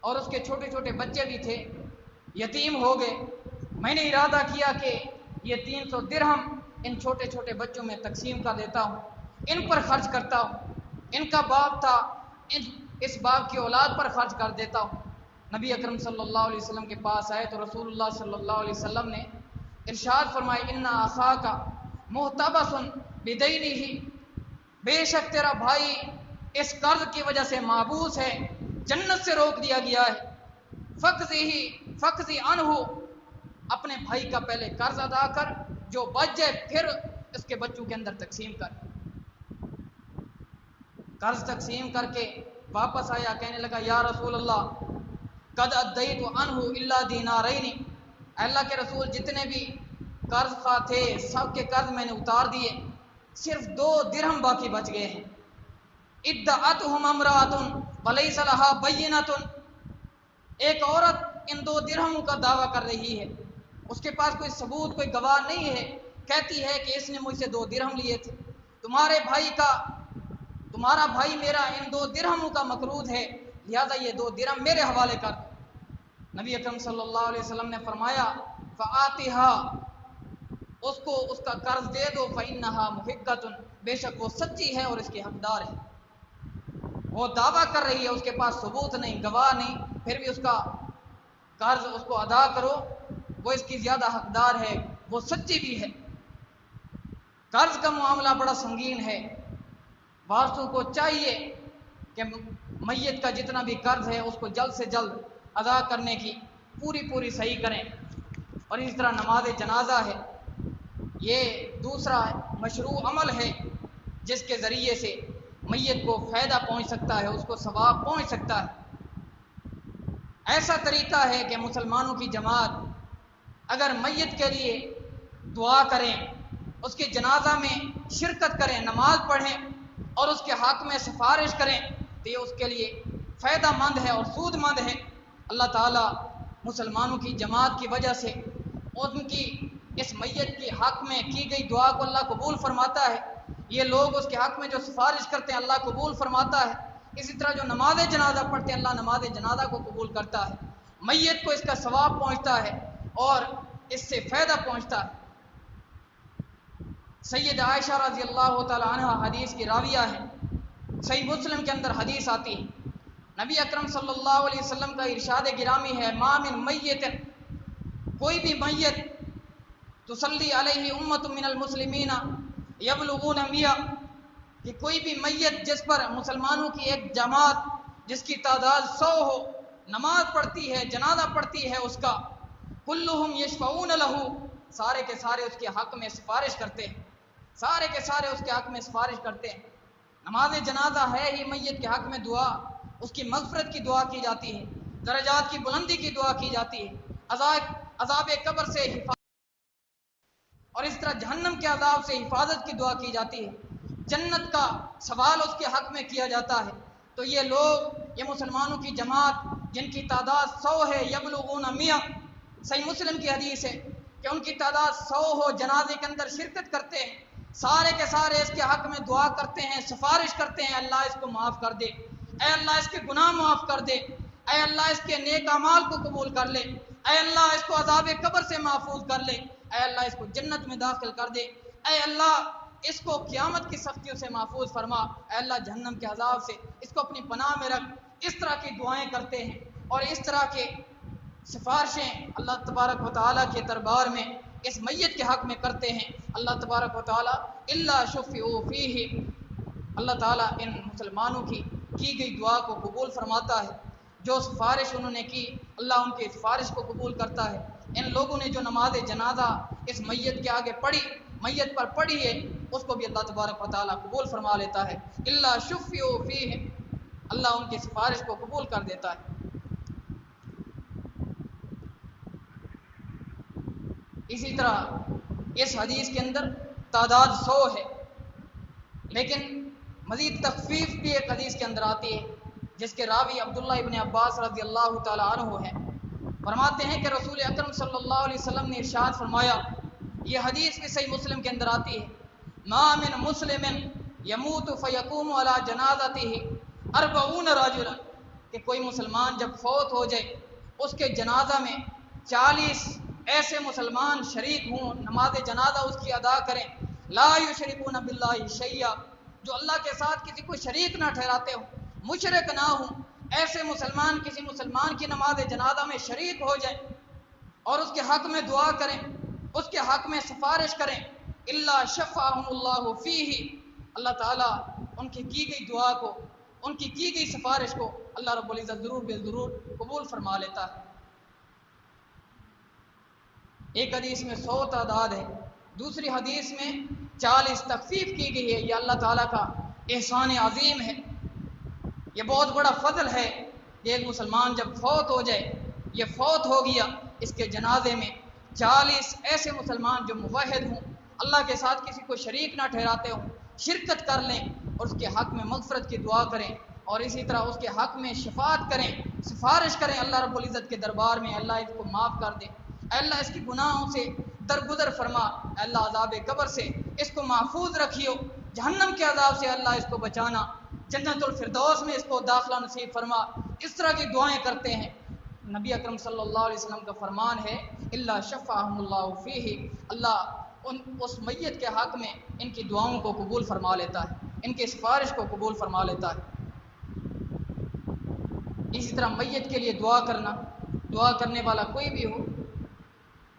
اور اس کے چھوٹے چھوٹے بچے بھی تھے، یتیم ہو گئے۔ میں نے ارادہ کیا کہ یہ 300 درہم ان چھوٹے چھوٹے بچوں میں تقسیم کر دیتا ہوں، ان پر خرچ کرتا ہوں، ان کا باپ تھا، اس باپ کی اولاد پر خرچ کر دیتا ہوں۔ نبی اکرم صلی اللہ علیہ وسلم کے پاس آئے تو رسول اللہ صلی اللہ علیہ وسلم نے ارشاد فرمائے، ان اخاک محتبس بدینہ، بے شک تیرا بھائی اس قرض کی وجہ سے محبوس ہے، جنت سے روک دیا گیا ہے۔ فقضی عنہ، اپنے بھائی کا پہلے قرض ادا کر، جو بچ جائے پھر اس کے بچوں کے اندر تقسیم کر۔ قرض تقسیم کر کے واپس آیا، کہنے لگا یا رسول اللہ قد ادیت عنہ الا دینارین، اللہ کے رسول جتنے بھی قرض خواہ تھے سب کے قرض میں نے اتار دیے، صرف 2 درہم باقی بچ گئے ہیں۔ ادعتہم امرأۃ ولیس لها بینۃ، ایک عورت ان 2 درہموں کا دعویٰ کر رہی ہے، اس کے پاس کوئی ثبوت، کوئی گواہ نہیں ہے، کہتی ہے کہ اس نے مجھ سے 2 درہم لیے تھے، تمہارا بھائی میرا ان 2 درہموں کا مقروض ہے، لہذا یہ 2 درہم میرے حوالے کر دو۔ نبی اکرم صلی اللہ علیہ وسلم نے فرمایا فآتها، اس کو اس کا قرض دے دو، فإنها محقۃ، بے شک وہ سچی ہے اور اس کی حقدار ہے۔ وہ دعویٰ کر رہی ہے، اس کے پاس ثبوت نہیں، گواہ نہیں، پھر بھی اس کا قرض اس کو ادا کرو، وہ اس کی زیادہ حقدار ہے، وہ سچی بھی ہے۔ قرض کا معاملہ بڑا سنگین ہے، وارثوں کو چاہیے کہ میت کا جتنا بھی قرض ہے اس کو جلد سے جلد ادا کرنے کی پوری صحیح کریں۔ اور اس طرح نماز جنازہ ہے، یہ دوسرا مشروع عمل ہے جس کے ذریعے سے میت کو فائدہ پہنچ سکتا ہے، اس کو ثواب پہنچ سکتا ہے۔ ایسا طریقہ ہے کہ مسلمانوں کی جماعت اگر میت کے لیے دعا کریں، اس کے جنازہ میں شرکت کریں، نماز پڑھیں اور اس کے حق میں سفارش کریں تو یہ اس کے لیے فائدہ مند ہے اور سود مند ہے۔ اللہ تعالیٰ مسلمانوں کی جماعت کی وجہ سے ان کی اس میت کے حق میں کی گئی دعا کو اللہ قبول فرماتا ہے، یہ لوگ اس کے حق میں جو سفارش کرتے ہیں اللہ قبول فرماتا ہے۔ اسی طرح جو نماز جنازہ پڑھتے ہیں اللہ نماز جنازہ کو قبول کرتا ہے، میت کو اس کا ثواب پہنچتا ہے اور اس سے فائدہ پہنچتا ہے۔ سید عائشہ رضی اللہ تعالی عنہ حدیث کی راویہ ہے، صحیح مسلم کے اندر حدیث آتی ہے، نبی اکرم صلی اللہ علیہ وسلم کا ارشاد گرامی ہے، ما من میت، کوئی بھی میت تصلی علیہ امت من المسلمین یبلغون 100، کہ کوئی بھی میت جس پر مسلمانوں کی ایک جماعت جس کی تعداد 100 ہو نماز پڑھتی ہے، جنازہ پڑھتی ہے اس کا، کلہم یشفعون لہ، سارے کے سارے اس کے حق میں سفارش کرتے ہیں، سارے کے سارے اس کے حق میں سفارش کرتے ہیں۔ نماز جنازہ ہے ہی میت کے حق میں دعا، اس کی مغفرت کی دعا کی جاتی ہے، درجات کی بلندی کی دعا کی جاتی ہے، عذاب قبر سے حفاظت اور اس طرح جہنم کے عذاب سے حفاظت کی دعا کی جاتی ہے، جنت کا سوال اس کے حق میں کیا جاتا ہے۔ تو یہ لوگ، یہ مسلمانوں کی جماعت جن کی تعداد 100 ہے، یبلغون 100، صحیح مسلم کی حدیث ہے کہ ان کی تعداد 100 ہو، جنازے کے اندر شرکت کرتے ہیں، سارے کے سارے اس کے حق میں دعا کرتے ہیں، سفارش کرتے ہیں، اللہ اس کو معاف کر دے، اے اللہ اس کے گناہ معاف کر دے، اے اللہ اس کے نیک اعمال کو قبول کر لے، اے اللہ اس کو عذاب قبر سے محفوظ کر لے، اے اللہ اس کو جنت میں داخل کر دے، اے اللہ اس کو قیامت کی سختیوں سے محفوظ فرما، اے اللہ جہنم کے عذاب سے اس کو اپنی پناہ میں رکھ۔ اس طرح کی دعائیں کرتے ہیں اور اس طرح کے سفارشیں اللہ تبارک و تعالیٰ کے دربار میں اس میت کے حق میں کرتے ہیں۔ اللہ تبارک و تعالیٰ الا شفعوا فیہ، اللہ تعالیٰ ان مسلمانوں کی گئی دعا کو قبول فرماتا ہے، جو سفارش انہوں نے کی اللہ ان کی سفارش کو قبول کرتا ہے۔ ان لوگوں نے جو نماز جنازہ اس میت کے آگے پڑھی، میت پر پڑھی ہے، اس کو بھی اللہ تبارک و تعالیٰ قبول فرما لیتا ہے۔ الا شفعوا فیہ، اللہ ان کی سفارش کو قبول کر دیتا ہے۔ اسی طرح اس حدیث کے اندر تعداد 100 ہے، لیکن مزید تخفیف بھی ایک حدیث کے اندر آتی ہے جس کے راوی عبداللہ ابن عباس رضی اللہ تعالی عنہ ہیں، فرماتے ہیں کہ رسول اکرم صلی اللہ علیہ وسلم نے ارشاد فرمایا، یہ حدیث بھی صحیح مسلم کے اندر آتی ہے، ما من مسلم یموت فیقوم علی جنازتہ 40 رجلا، کہ کوئی مسلمان جب فوت ہو جائے اس کے جنازہ میں 40 ایسے مسلمان شریک ہوں، نماز جنازہ اس کی ادا کریں، لا یشرکون باللہ شیئا، جو اللہ کے ساتھ کسی کو شریک نہ ٹھہراتے ہوں، مشرک نہ ہوں، ایسے مسلمان کسی مسلمان کی نماز جنازہ میں شریک ہو جائیں اور اس کے حق میں دعا کریں، اس کے حق میں سفارش کریں، الا شفعہم اللہ فیہ، اللہ تعالیٰ ان کی گئی دعا کو، ان کی گئی سفارش کو اللہ رب العزت ضرور بے ضرور قبول فرما لیتا ہے۔ ایک حدیث میں 100 تعداد ہے، دوسری حدیث میں 40 تخفیف کی گئی ہے۔ یہ اللہ تعالیٰ کا احسان عظیم ہے، یہ بہت بڑا فضل ہے کہ ایک مسلمان جب فوت ہو جائے، یہ فوت ہو گیا، اس کے جنازے میں 40 ایسے مسلمان جو موحد ہوں، اللہ کے ساتھ کسی کو شریک نہ ٹھہراتے ہوں، شرکت کر لیں اور اس کے حق میں مغفرت کی دعا کریں اور اسی طرح اس کے حق میں شفاعت کریں، سفارش کریں اللہ رب العزت کے دربار میں، اللہ اس کو معاف کر دے، اے اللہ اس کی گناہوں سے درگزر فرما، اے اللہ عذاب قبر سے اس کو محفوظ رکھیو، جہنم کے عذاب سے اللہ اس کو بچانا، جنت الفردوس میں اس کو داخلہ نصیب فرما۔ اس طرح کی دعائیں کرتے ہیں۔ نبی اکرم صلی اللہ علیہ وسلم کا فرمان ہے الا شفعہم اللہ فیہ، اللہ اس میت کے حق میں ان کی دعاؤں کو قبول فرما لیتا ہے، ان کی سفارش کو قبول فرما لیتا ہے۔ اسی طرح میت کے لیے دعا کرنا، دعا کرنے والا کوئی بھی ہو،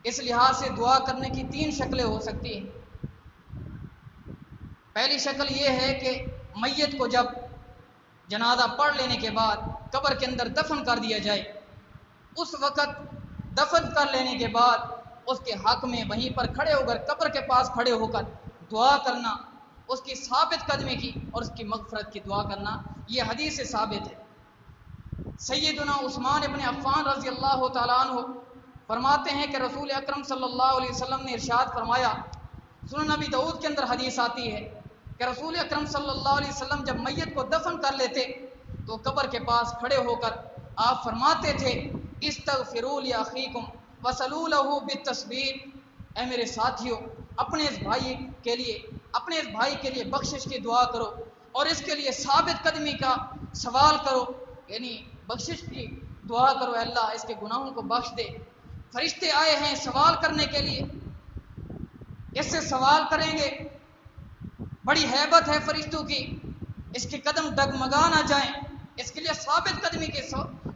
اس لحاظ سے دعا کرنے کی 3 شکلیں ہو سکتی ہیں۔ پہلی شکل یہ ہے کہ میت کو جب جنازہ پڑھ لینے کے بعد قبر کے اندر دفن کر دیا جائے، اس وقت دفن کر لینے کے بعد اس کے حق میں وہیں پر کھڑے ہو کر، قبر کے پاس کھڑے ہو کر دعا کرنا، اس کی ثابت قدمی کی اور اس کی مغفرت کی دعا کرنا، یہ حدیث سے ثابت ہے۔ سیدنا عثمان ابن عفان رضی اللہ تعالیٰ عنہ فرماتے ہیں کہ رسول اکرم صلی اللہ علیہ وسلم نے ارشاد فرمایا، سنن نبی داؤد کے اندر حدیث آتی ہے کہ رسول اکرم صلی اللہ علیہ وسلم جب میت کو دفن کر لیتے تو قبر کے پاس کھڑے ہو کر آپ فرماتے تھے استغفروا لاخیکم وصلوا له بالتثبیت، اے میرے ساتھیو اپنے اس بھائی کے لیے بخشش کی دعا کرو اور اس کے لیے ثابت قدمی کا سوال کرو، یعنی بخشش کی دعا کرو، اے اللہ اس کے گناہوں کو بخش دے۔ فرشتے آئے ہیں سوال کرنے کے لیے، اس سے سوال کریں گے، بڑی ہیبت ہے فرشتوں کی، اس کے قدم ڈگمگا نہ جائیں، اس کے لیے ثابت قدمی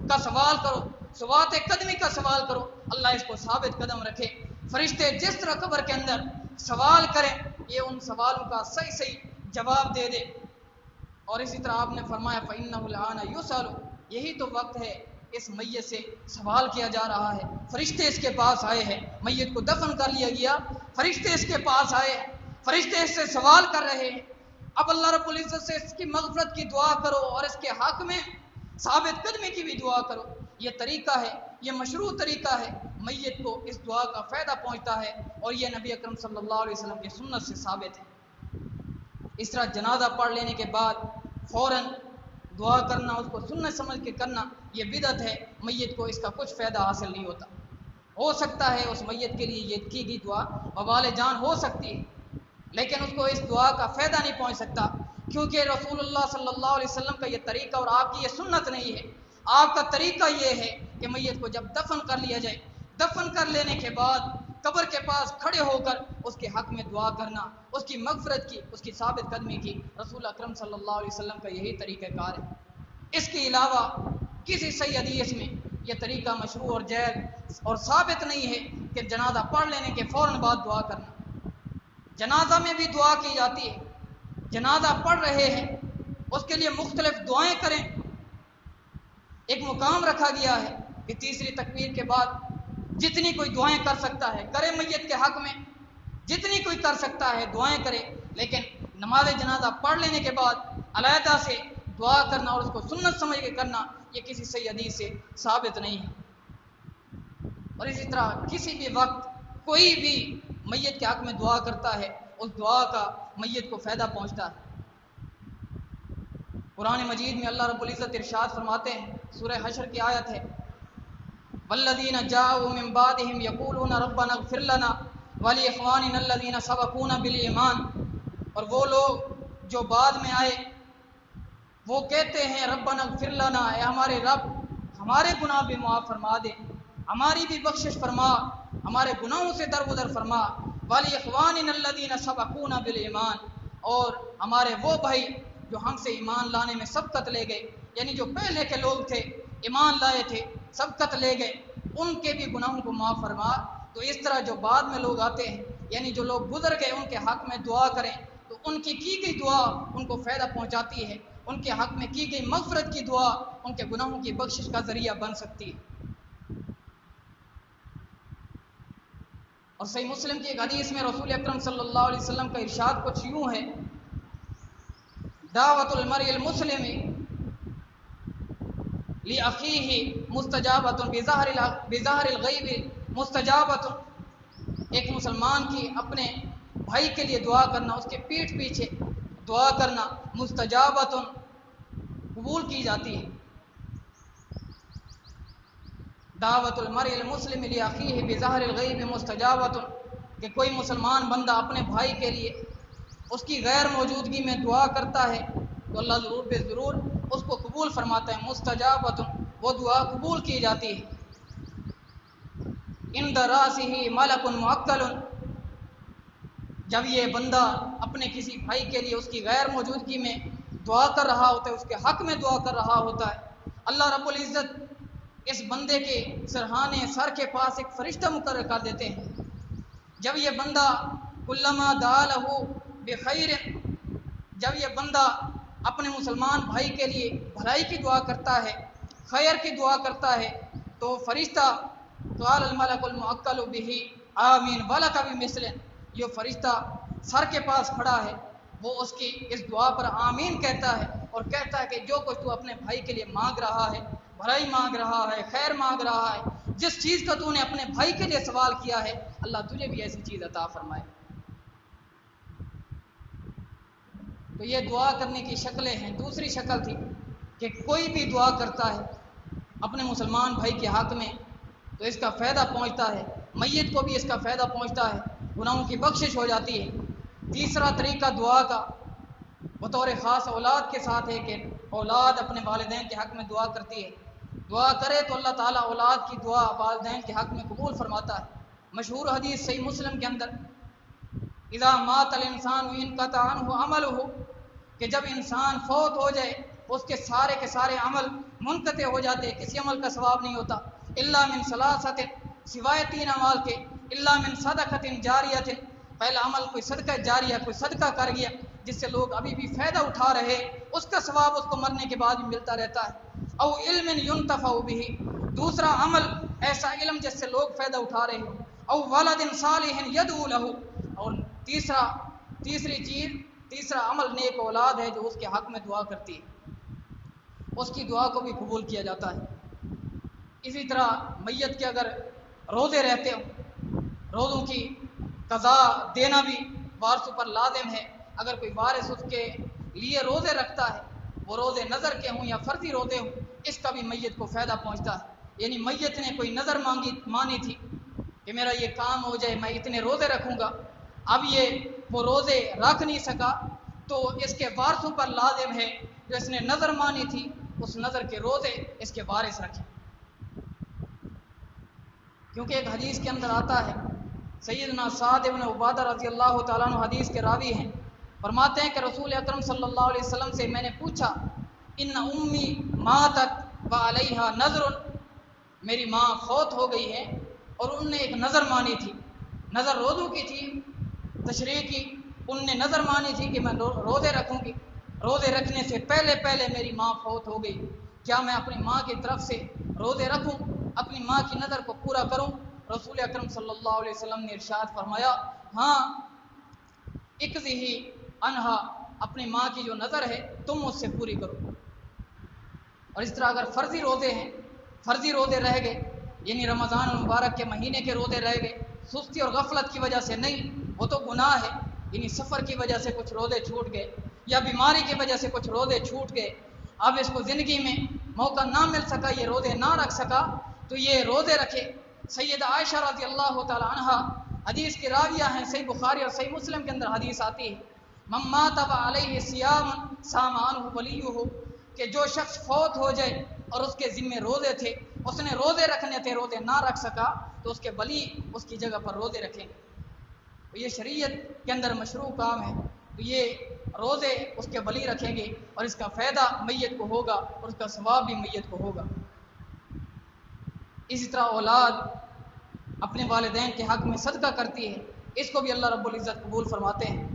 کا سوال کرو، ثبات قدمی کا سوال کرو، اللہ اس کو ثابت قدم رکھے۔ فرشتے جس طرح قبر کے اندر سوال کریں، یہ ان سوالوں کا صحیح جواب دے دے۔ اور اسی طرح آپ نے فرمایا فَإِنَّهُ الْآنَ يُسْأَلُ، یہی تو وقت ہے اس میت سے سوال کیا جا رہا ہے۔ فرشتے اس کے پاس آئے ہیں، میت کو دفن کر لیا گیا، فرشتے اس کے پاس آئے ہیں، فرشتے اس سے سوال کر رہے ہیں، اب اللہ رب العزت سے اس کی مغفرت کی دعا کرو اور اس کے حق میں ثابت قدمی کی بھی دعا کرو۔ یہ طریقہ ہے، یہ مشروع طریقہ ہے، میت کو اس دعا کا فائدہ پہنچتا ہے اور یہ نبی اکرم صلی اللہ علیہ وسلم کی سنت سے ثابت ہے۔ اس طرح جنازہ پڑھ لینے کے بعد فوراً دعا کرنا، اس کو سنت سمجھ کے کرنا، یہ بدعت ہے، میت کو اس کا کچھ فائدہ حاصل نہیں ہوتا۔ ہو سکتا ہے اس میت کے لیے یہ کی گئی دعا وبال جان ہو سکتی ہے، لیکن اس کو اس دعا کا فائدہ نہیں پہنچ سکتا، کیونکہ رسول اللہ صلی اللہ علیہ وسلم کا یہ طریقہ اور آپ کی یہ سنت نہیں ہے۔ آپ کا طریقہ یہ ہے کہ میت کو جب دفن کر لیا جائے، دفن کر لینے کے بعد قبر کے پاس کھڑے ہو کر اس کے حق میں دعا کرنا، اس کی مغفرت کی، اس کی ثابت قدمی کی، رسول اکرم صلی اللہ علیہ وسلم کا یہی طریقہ کار ہے۔ اس کے علاوہ کسی صحیح حدیث میں یہ طریقہ مشروع اور جائز اور ثابت نہیں ہے کہ جنازہ پڑھ لینے کے فوراً بعد دعا کرنا۔ جنازہ میں بھی دعا کی جاتی ہے، جنازہ پڑھ رہے ہیں اس کے لیے مختلف دعائیں کریں، ایک مقام رکھا گیا ہے کہ تیسری تکبیر کے بعد جتنی کوئی دعائیں کر سکتا ہے کرے، میت کے حق میں جتنی کوئی کر سکتا ہے دعائیں کرے، لیکن نماز جنازہ پڑھ لینے کے بعد علیحدہ سے دعا کرنا اور اس کو سنت سمجھ کے کرنا، یہ کسی صحیح حدیث سے ثابت نہیں ہے۔ اور اسی طرح کسی بھی وقت کوئی بھی میت کے حق میں دعا کرتا ہے، اس دعا کا میت کو فائدہ پہنچتا ہے۔ قرآن مجید میں اللہ رب العزت ارشاد فرماتے ہیں، سورہ حشر کی آیت ہے، والذین جاءوا من بعدهم یقولون ربنا اغفر لنا ولاخواننا الذین سبقونا بالایمان، اور وہ لوگ جو بعد میں آئے وہ کہتے ہیں ربنا اغفر لنا، اے ہمارے رب ہمارے گناہ بھی معاف فرما دے، ہماری بھی بخشش فرما، ہمارے گناہوں سے درگزر فرما، وَلِإِخْوَانِنَا الَّذِينَ سَبَقُونَا بِالْإِيمَانِ، اور ہمارے وہ بھائی جو ہم سے ایمان لانے میں سبقت لے گئے، یعنی جو پہلے کے لوگ تھے ایمان لائے تھے سبقت لے گئے، ان کے بھی گناہوں کو معاف فرما۔ تو اس طرح جو بعد میں لوگ آتے ہیں، یعنی جو لوگ گزر گئے، ان کے حق میں دعا کریں تو ان کی گئی دعا ان کو فائدہ پہنچاتی ہے، ان کے حق میں کی گئی مغفرت کی دعا ان کے گناہوں کی بخشش کا ذریعہ بن سکتی ہے۔ اور صحیح مسلم کی ایک حدیث میں رسول اکرم صلی اللہ علیہ وسلم کا ارشاد کچھ یوں ہے، دعوت المرء المسلم لأخیہ مستجابۃ بظہر الغیب مستجابۃ، ایک مسلمان کی اپنے بھائی کے لیے دعا کرنا، اس کے پیٹھ پیچھے دعا کرنا مستجابۃ قبول کی جاتی ہے۔ دعوت المرء المسلم لأخیہ بظہر الغیب مستجابۃ، کہ کوئی مسلمان بندہ اپنے بھائی کے لیے اس کی غیر موجودگی میں دعا کرتا ہے تو اللہ ضرور بے ضرور اس کو قبول فرماتا ہے، مستجابۃ، وہ دعا قبول کی جاتی ہے۔ عند راسہ ملک معکل، جب یہ بندہ اپنے کسی بھائی کے لیے اس کی غیر موجودگی میں دعا کر رہا ہوتا ہے، اس کے حق میں دعا کر رہا ہوتا ہے، اللہ رب العزت اس بندے کے سرہانے سر کے پاس ایک فرشتہ مقرر کر دیتے ہیں۔ جب یہ بندہ کلما دعا لہ بخیر، جب یہ بندہ اپنے مسلمان بھائی کے لیے بھلائی کی دعا کرتا ہے، خیر کی دعا کرتا ہے، تو فرشتہ قال الملک المعکل بہ آمین ولک بمثلہ، یہ فرشتہ سر کے پاس کھڑا ہے، وہ اس کی اس دعا پر آمین کہتا ہے اور کہتا ہے کہ جو کچھ تو اپنے بھائی کے لیے مانگ رہا ہے، بھلائی مانگ رہا ہے، خیر مانگ رہا ہے، جس چیز کا تو نے اپنے بھائی کے لیے سوال کیا ہے، اللہ تجھے بھی ایسی چیز عطا فرمائے۔ تو یہ دعا کرنے کی شکلیں ہیں۔ دوسری شکل تھی کہ کوئی بھی دعا کرتا ہے اپنے مسلمان بھائی کے حق میں تو اس کا فائدہ پہنچتا ہے، میت کو بھی اس کا فائدہ پہنچتا ہے، گناہوں کی بخشش ہو جاتی ہے۔ تیسرا طریقہ دعا کا بطور خاص اولاد کے ساتھ ہے کہ اولاد اپنے والدین کے حق میں دعا کرتی ہے، دعا کرے تو اللہ تعالیٰ اولاد کی دعا والدین کے حق میں قبول فرماتا ہے۔ مشہور حدیث صحیح مسلم کے اندر اذا مات الانسان انقطع عنہ عملہ، کہ جب انسان فوت ہو جائے اس کے سارے عمل منقطع ہو جاتے، کسی عمل کا ثواب نہیں ہوتا، الا من ثلاثۃ، سوائے 3 اعمال کے، الا من صدقۃ جاریۃ، پہلا عمل کوئی صدقہ جاریہ، کوئی صدقہ کر گیا جس سے لوگ ابھی بھی فائدہ اٹھا رہے، اس کا ثواب اس کو مرنے کے بعد بھی ملتا رہتا ہے، او علم ینتفع بہ، دوسرا عمل ایسا علم جس سے لوگ فائدہ اٹھا رہے ہوں، او ولد صالح یدعو لہ، اور تیسرا عمل نیک اولاد ہے جو اس کے حق میں دعا کرتی ہے، اس کی دعا کو بھی قبول کیا جاتا ہے۔ اسی طرح میت کے اگر روزے رہتے ہوں، روزوں کی قضا دینا بھی وارثوں پر لازم ہے۔ اگر کوئی وارث اس کے لیے روزے رکھتا ہے، وہ روزے نظر کے ہوں یا فرضی روزے ہوں، اس کا بھی میت کو فائدہ پہنچتا ہے۔ یعنی میت نے کوئی نظر مانی تھی کہ میرا یہ کام ہو جائے، میں اتنے روزے رکھوں گا، اب یہ وہ روزے رکھ نہیں سکا، تو اس کے وارثوں پر لازم ہے جو اس نے نظر مانی تھی اس نظر کے روزے اس کے وارث رکھیں، کیونکہ ایک حدیث کے اندر آتا ہے، سیدنا سعد بن عبادہ رضی اللہ تعالیٰ عنہ حدیث کے راوی ہیں، فرماتے ہیں کہ رسول اکرم صلی اللہ علیہ وسلم سے میں نے پوچھا، ان امی ماتت وعلیہا نذر، میری ماں فوت ہو گئی ہے اور ان نے ایک نظر مانی تھی، نظر روزوں کی تھی، تشریح کی، ان نے نظر مانی تھی کہ میں روزے رکھوں گی، روزے رکھنے سے پہلے میری ماں فوت ہو گئی، کیا میں اپنی ماں کی طرف سے روزے رکھوں، اپنی ماں کی نظر کو پورا کروں؟ رسول اکرم صلی اللہ علیہ وسلم نے ارشاد فرمایا، ہاں اقضی عنہا، اپنی ماں کی جو نظر ہے تم اس سے پوری کرو۔ اور اس طرح اگر فرضی روزے ہیں، فرضی روزے رہ گئے، یعنی رمضان المبارک کے مہینے کے روزے رہ گئے، سستی اور غفلت کی وجہ سے نہیں، وہ تو گناہ ہے، یعنی سفر کی وجہ سے کچھ روزے چھوٹ گئے یا بیماری کی وجہ سے کچھ روزے چھوٹ گئے، اب اس کو زندگی میں موقع نہ مل سکا، یہ روزے نہ رکھ سکا، تو یہ روزے رکھے۔ سیدہ عائشہ رضی اللہ تعالی عنہا حدیث کی راویہ ہیں، صحیح بخاری اور صحیح مسلم کے اندر حدیث آتی ہے، من مات وعلیہ صیام صام عنہ ولیہ، کہ جو شخص فوت ہو جائے اور اس کے ذمے روزے تھے، اس نے روزے رکھنے تھے، روزے نہ رکھ سکا تو اس کے ولی اس کی جگہ پر روزے رکھیں گے۔ تو یہ شریعت کے اندر مشروع کام ہے، تو یہ روزے اس کے ولی رکھیں گے اور اس کا فائدہ میت کو ہوگا اور اس کا ثواب بھی میت کو ہوگا۔ اسی طرح اولاد اپنے والدین کے حق میں صدقہ کرتی ہے، اس کو بھی اللہ رب العزت قبول فرماتے ہیں۔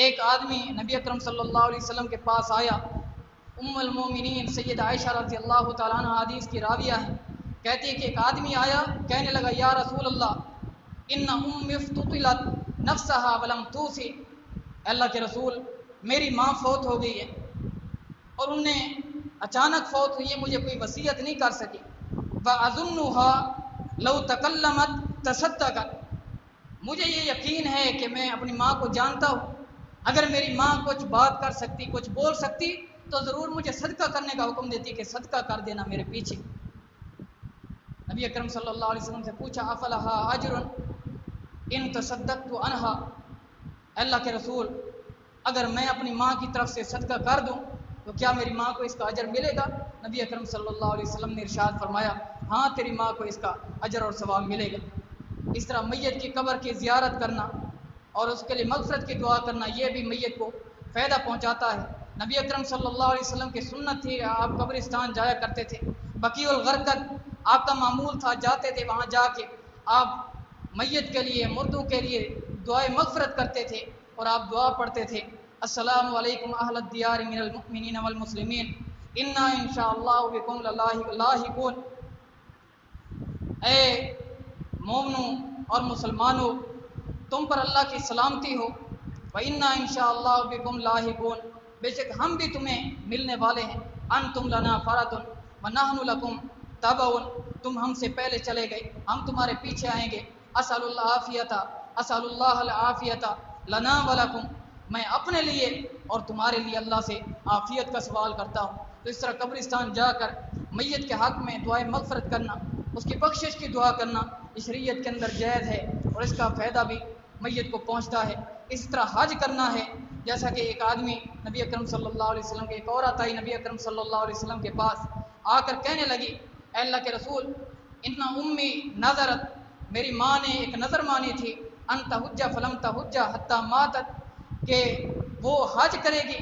ایک آدمی نبی اکرم صلی اللہ علیہ وسلم کے پاس آیا، ام المومنین سید عائشہ رضی اللہ تعالیٰ عنہ حدیث کی راویہ ہیں، کہتی ہے کہ ایک آدمی آیا کہنے لگا یا رسول اللہ ان امی افتطلت نفسها ولم توصی، اللہ کے رسول میری ماں فوت ہو گئی ہے اور انہیں اچانک فوت ہوئی ہے، مجھے کوئی وصیت نہیں کر سکی، وَأَظُنُّهَا لَوْ تَكَلَّمَتْ تَصَدَّقَتْ، مجھے یہ یقین ہے کہ میں اپنی ماں کو جانتا ہوں، اگر میری ماں کچھ بات کر سکتی، کچھ بول سکتی تو ضرور مجھے صدقہ کرنے کا حکم دیتی کہ صدقہ کر دینا میرے پیچھے۔ نبی اکرم صلی اللہ علیہ وسلم سے پوچھا افلها اجر ان تصدقت عنها، اللہ کے رسول اگر میں اپنی ماں کی طرف سے صدقہ کر دوں تو کیا میری ماں کو اس کا اجر ملے گا؟ نبی اکرم صلی اللہ علیہ وسلم نے ارشاد فرمایا ہاں تیری ماں کو اس کا اجر اور ثواب ملے گا۔ اس طرح میت کی قبر کی زیارت کرنا اور اس کے لیے مغفرت کی دعا کرنا یہ بھی میت کو فائدہ پہنچاتا ہے۔ نبی اکرم صلی اللہ علیہ وسلم کی سنت تھی، آپ قبرستان جایا کرتے تھے، بقیع الغرقد آپ کا معمول تھا، جاتے تھے وہاں جا کے آپ میت کے لیے، مردوں کے لیے دعائے مغفرت کرتے تھے اور آپ دعا پڑھتے تھے السلام علیکم اہل الدیار من المؤمنین والمسلمین انا انشاءاللہ بکم لاحقون، اے مومنوں اور مسلمانوں تم پر اللہ کی سلامتی ہو، وَإِنَّا إِنشَاءَ اللَّهُ بِكُمْ لَاحِقُونَ، بے شک ہم بھی تمہیں ملنے والے ہیں، أَنْتُمْ لَنَا فَرَطٌ وَنَحْنُ لَكُمْ تَبَعٌ، تم ہم سے پہلے چلے گئے ہم تمہارے پیچھے آئیں گے، أَسْأَلُ اللَّهَ الْعَافِيَةَ لَنَا وَلَكُمْ، میں اپنے لیے اور تمہارے لیے اللہ سے عافیت کا سوال کرتا ہوں۔ تو اس طرح قبرستان جا کر میت کے حق میں دعائے مغفرت کرنا، اس کی بخشش کی دعا کرنا اس شریعت کے اندر جائز ہے اور اس کا فائدہ بھی میت کو پہنچتا ہے۔ اس طرح حج کرنا ہے، جیسا کہ ایک آدمی نبی اکرم صلی اللہ علیہ وسلم کے، ایک عورت آئی نبی اکرم صلی اللہ علیہ وسلم کے پاس آ کر کہنے لگی اے اللہ کے رسول ان امی نظرت، میری ماں نے ایک نظر مانی تھی، ان تحج فلم تحج حتی ماتت، کہ وہ حج کرے گی،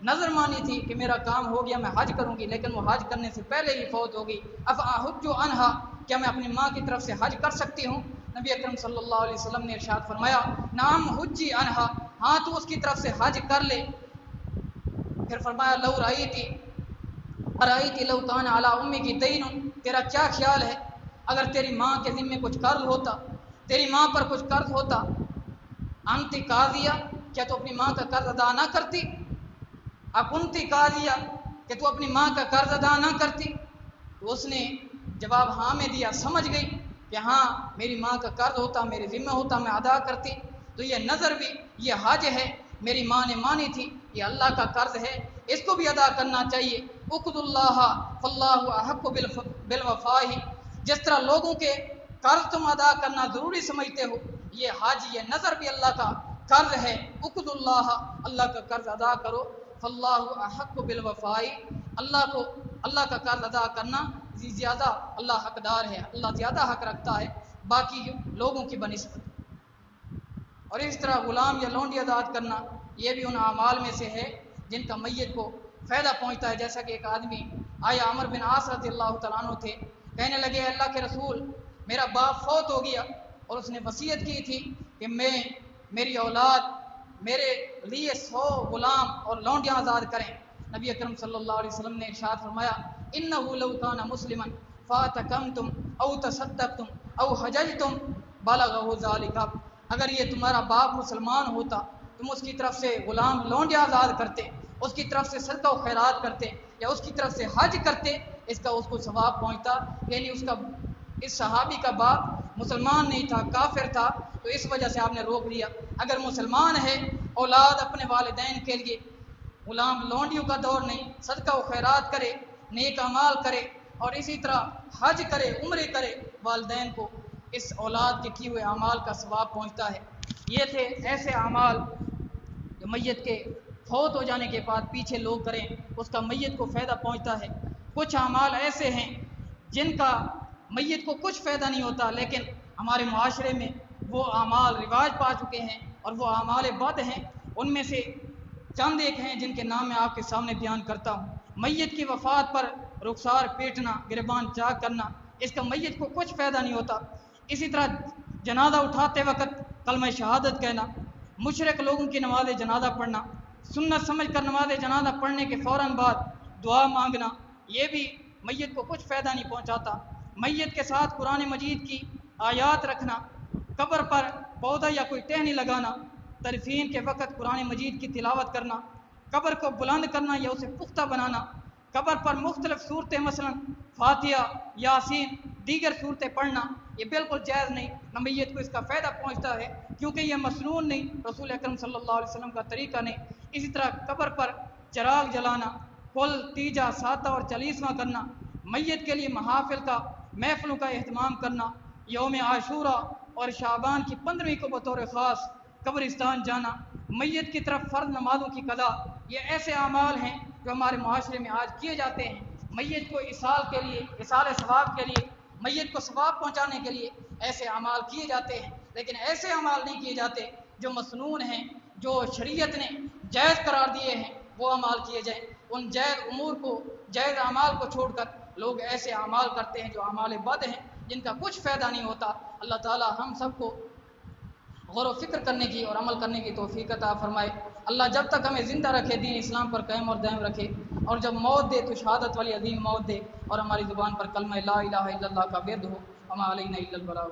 نظر مانی تھی کہ میرا کام ہو گیا میں حج کروں گی، لیکن وہ حج کرنے سے پہلے ہی فوت ہو گئی، افاحج عنہا، کیا میں اپنی ماں کی طرف سے حج کر سکتی ہوں؟ نبی اکرم صلی اللہ علیہ وسلم نے ارشاد فرمایا نعم حجی عنہا، ہاں تو اس کی طرف سے حج کر لے۔ پھر فرمایا لو رأیتی لو کان علی امی کی دین، تیرا کیا خیال ہے اگر تیری ماں کے ذمے کچھ قرض ہوتا، تیری ماں پر کچھ قرض ہوتا، انتی قاضیہ، کیا تو اپنی ماں کا قرض ادا نہ کرتی؟ اکنتی قاضیہ، کہ تو اپنی ماں کا قرض ادا نہ کرتی؟ تو اس نے جواب ہاں میں دیا، سمجھ گئی کہ ہاں میری ماں کا قرض ہوتا، میرے ذمہ ہوتا، میں ادا کرتی۔ تو یہ نظر بھی، یہ حج ہے، میری ماں نے مانی تھی، یہ اللہ کا قرض ہے، اس کو بھی ادا کرنا چاہیے۔ اقضوا اللہ فاللہ احق بالوفاء، جس طرح لوگوں کے قرض تم ادا کرنا ضروری سمجھتے ہو، یہ حج، یہ نظر بھی اللہ کا قرض ہے۔ اقضوا اللہ، اللہ کا قرض ادا کرو، فاللہ احق بالوفاء، اللہ کا قرض ادا کرنا زیادہ اللہ حقدار ہے، اللہ زیادہ حق رکھتا ہے باقی لوگوں کی بنسبت۔ اور اس طرح غلام یا لونڈی آزاد کرنا یہ بھی ان اعمال میں سے ہے جن کا میت کو فائدہ پہنچتا ہے، جیسا کہ ایک آدمی آیا عمر بن عاص رضی اللہ تعالیٰ عنہ تھے، کہنے لگے اللہ کے رسول میرا باپ فوت ہو گیا اور اس نے وصیت کی تھی کہ میری اولاد میرے لیے 100 غلام اور لونڈیاں آزاد کریں۔ نبی اکرم صلی اللہ علیہ وسلم نے ارشاد فرمایا انه لو كان مسلما فاتقمتم او تصدقتم او حججتم بلغه ذلك، اگر یہ تمہارا باپ مسلمان ہوتا تم اس کی طرف سے غلام لونڈیاں آزاد کرتے، اس کی طرف سے صدقہ و خیرات کرتے یا اس کی طرف سے حج کرتے، اس کا اس کو ثواب پہنچتا۔ یعنی اس صحابی کا باپ مسلمان نہیں تھا، کافر تھا، تو اس وجہ سے آپ نے روک لیا۔ اگر مسلمان ہے، اولاد اپنے والدین کے لیے غلام لونڈیوں کا دور نہیں، صدقہ و خیرات کرے، نیک اعمال کرے اور اسی طرح حج کرے، عمرے کرے، والدین کو اس اولاد کے کیے ہوئے اعمال کا ثواب پہنچتا ہے۔ یہ تھے ایسے اعمال جو میت کے فوت ہو جانے کے بعد پیچھے لوگ کریں اس کا میت کو فائدہ پہنچتا ہے۔ کچھ اعمال ایسے ہیں جن کا میت کو کچھ فائدہ نہیں ہوتا، لیکن ہمارے معاشرے میں وہ اعمال رواج پا چکے ہیں اور وہ اعمال بد ہیں۔ ان میں سے چند ایک ہیں جن کے نام میں آپ کے سامنے بیان کرتا ہوں۔ میت کی وفات پر رخسار پیٹنا، گریبان چاک کرنا، اس کا میت کو کچھ فائدہ نہیں ہوتا۔ اسی طرح جنازہ اٹھاتے وقت کلمہ شہادت کہنا، مشرک لوگوں کی نماز جنازہ پڑھنا، سنت سمجھ کر نماز جنازہ پڑھنے کے فوراً بعد دعا مانگنا، یہ بھی میت کو کچھ فائدہ نہیں پہنچاتا۔ میت کے ساتھ قرآن مجید کی آیات رکھنا، قبر پر پودا یا کوئی ٹہنی لگانا، تدفین کے وقت قرآن مجید کی تلاوت کرنا، قبر کو بلند کرنا یا اسے پختہ بنانا، قبر پر مختلف صورتیں مثلا فاتحہ، یاسین، دیگر صورتیں پڑھنا، یہ بالکل جائز نہیں، نہ میت کو اس کا فائدہ پہنچتا ہے کیونکہ یہ مسنون نہیں، رسول اکرم صلی اللہ علیہ وسلم کا طریقہ نہیں۔ اسی طرح قبر پر چراغ جلانا، کل تیجا ساتہ اور چالیسواں کرنا، میت کے لیے محفلوں کا اہتمام کرنا، یوم عاشورہ اور شعبان کی 15ویں کو بطور خاص قبرستان جانا، میت کی طرف فرض نمازوں کی قضا، یہ ایسے اعمال ہیں جو ہمارے معاشرے میں آج کیے جاتے ہیں۔ میت کو ایصال کے لیے، ایصال ثواب کے لیے، میت کو ثواب پہنچانے کے لیے ایسے اعمال کیے جاتے ہیں، لیکن ایسے اعمال نہیں کیے جاتے جو مسنون ہیں، جو شریعت نے جائز قرار دیے ہیں، وہ اعمال کیے جائیں۔ ان جائز امور کو، جائز اعمال کو چھوڑ کر لوگ ایسے اعمال کرتے ہیں جو اعمال بد ہیں، جن کا کچھ فائدہ نہیں ہوتا۔ اللہ تعالی ہم سب کو غور و فکر کرنے کی اور عمل کرنے کی توفیق عطا فرمائے۔ اللہ جب تک ہمیں زندہ رکھے، دین اسلام پر قائم اور دائم رکھے، اور جب موت دے تو شہادت والی عظیم موت دے، اور ہماری زبان پر کلمہ لا الہ الا اللہ کا ورد ہو۔ وما علینا الا البلاغ۔